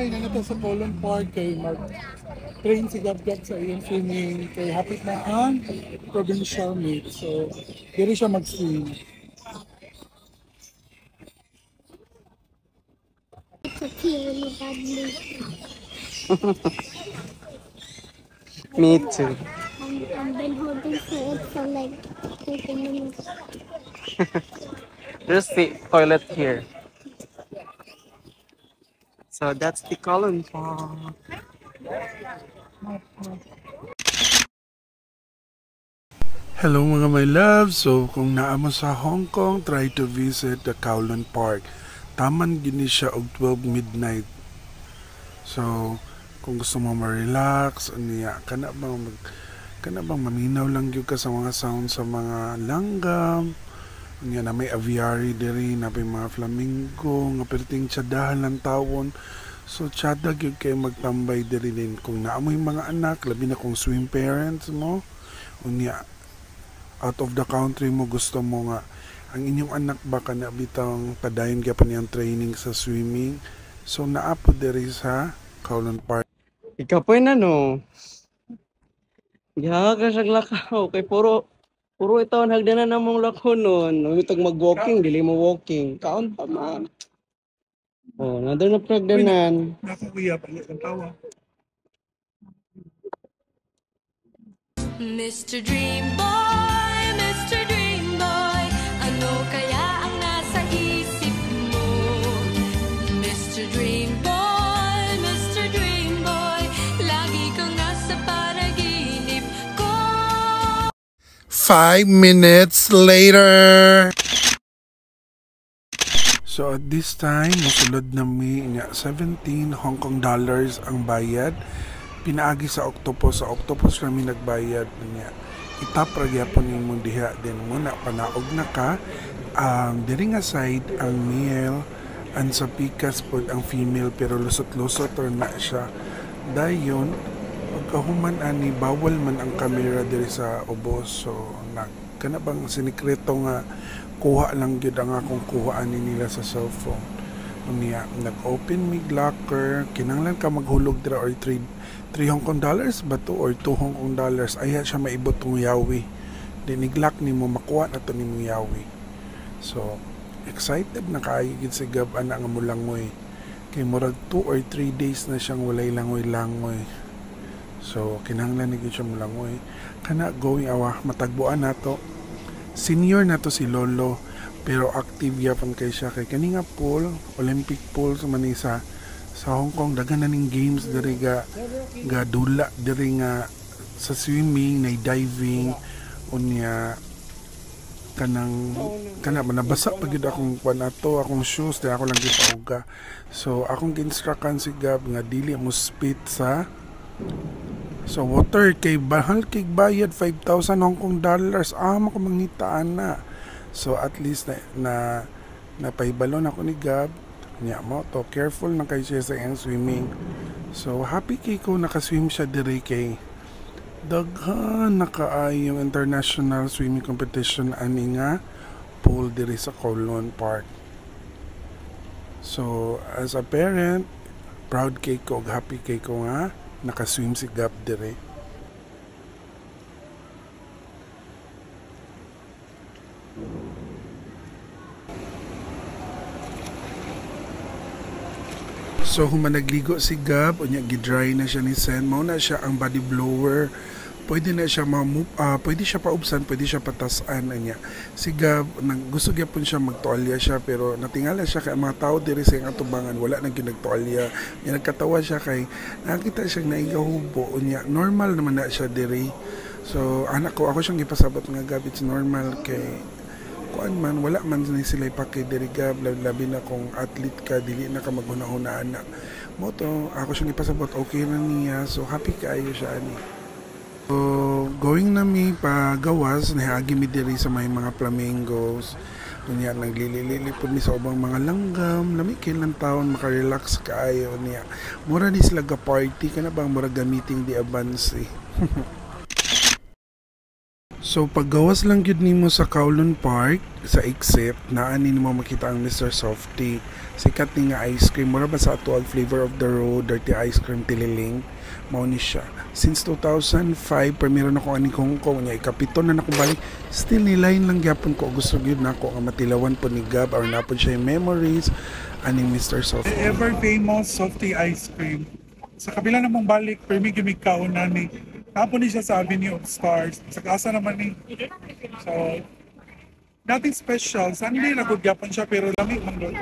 Hi, nandito sa Colon Park kay mag-train si Gab-Gab sa iyong swimming kay hapit na ang provincial meet. So, diri siya mag-swim. Me too. I've been holding for it for like 30 minutes. There's the toilet here. So that's the Colon Park. Hello mga my love. So, kung naamo sa Hong Kong, try to visit the Kowloon Park. Taman gini siya og 12 midnight. So, kung gusto mo ma-relax, niya, kana bang maminaw lang gyud ka sa mga sound sa mga langgam. Niya na may aviary diri, na may mga flamingo, nga perting tsadahan lang tawon. So, tsada gyud kay magtambay diri din. Kung naamoy mga anak, labi na kung swim parents mo, unya out of the country mo, gusto mo nga ang inyong anak baka na bitang padayon ka pa niyang training sa swimming. So naapo diri sa Kowloon Park. Ikaw po na no. Ya ka siya lakaw kay puro itaon hagdanan namong lakaw nun. Nangitag mag-walking, dili mo walking. Kaon pa man. Oh, nandun na pragdanan. Nakuya pa niya ang tawa. Mr. Dream Boy, Mr. Dream Boy, ano kaya ang nasa isip mo? Mr. Dream Boy, Mr. Dream Boy, lagi kang nasa panaginip ko. 5 minutes later. So at this time, musulod na mi niya 17 Hong Kong dollars ang bayad. Pinaagi sa Octopus. Sa Octopus kami nagbayad niya. Itap ragyapon nimong diha din muna panaog na ka. Diri nga side ang male and sa pikas po ang female pero lusot-lusot or na siya. Dayon pagkahuman ani bawal man ang camera diri sa ubos. So kana bang sinikreto nga kuha lang gyud ang akong kuhaan nila sa cellphone. Unya nag-open mig locker, kinahanglan ka maghulog dira or 3 Hong Kong dollars ba to or 2 Hong Kong dollars aya siya maibot tong yawi. Diniglock nimo makuha na to nimo yawi. So excited na kaayo gid si Gab ana nga mulangoy. Kay murag 2 or 3 days na siyang walay langoy-langoy. So kinahanglan ni gid siya mulangoy. Kana going awa matagbuan nato. Senior na to si Lolo pero active yapon kay siya kay kani nga pool, Olympic pool sa Manisa sa Hong Kong daghan na ning games diri ga dula diri nga sa swimming, na diving unya kana nabasa pa gyud akong panato akong shoes di ako lang gipauga. So akong gi-instructan si Gab nga dili mo spit sa water kay bahal kay bayad 5,000 Hong Kong dollars mo ko mangitaan na. So at least na napaibalon ako ni Gab niya mo to careful na kay siya sa iyang swimming. So happy kay ko nakaswim siya diri kay daghan nakaayong international swimming competition ani nga pool diri sa Kowloon Park. So as a parent proud kay ko happy kay ko nga nakaswim si Gab diri. So human nagligo si Gab, unya gidry na siya ni Sen, mao na siya ang body blower. Pwede na siya pwede siya paubsan, pwede siya patasan niya. Si Gab gusto gyapon siya magtualya siya pero natingala siya kay mga tao diri sa iyang atubangan wala nang ginagtualya. Nya nagkatawa siya kay nakita siya naigahubo unya normal naman na siya diri. So ako siyang gipasabot nga Gab it's normal kay kuan man wala man ni sila ipakay diri Gab labi na kung athlete ka dili na ka maghuna-huna anak mo to ako siyang ipasabot okay na niya so happy kaayo siya ani. So going na mi pagawas nahiagi mi diri sa may mga flamingos unya naglilili pud mi sa ubang mga langgam lami kay lang taon makarelax kaayo niya mura ni sila ga party kana bang mura ga meeting di advance eh. So paggawas lang gyud nimo sa Kowloon Park sa exit naa nimo makita ang Mr. Softy. Sikat ni nga ice cream mura ba sa ato ang flavor of the road dirty ice cream tililing mao ni siya. Since 2005 primero na ko ani Hong Kong nya ikapito na nako balik still nilain lang gyapon ko gusto gyud nako nga matilawan po ni Gab or napon siya yung memories ani Mr. Softy. Ever famous Softy ice cream. Sa kabila namang balik, permi-gimig kauna ni. Tapon ni siya sa Avenue of Stars. Sa kasa naman ni. So, nothing special. Sunday na good yapon siya pero lamig man doon.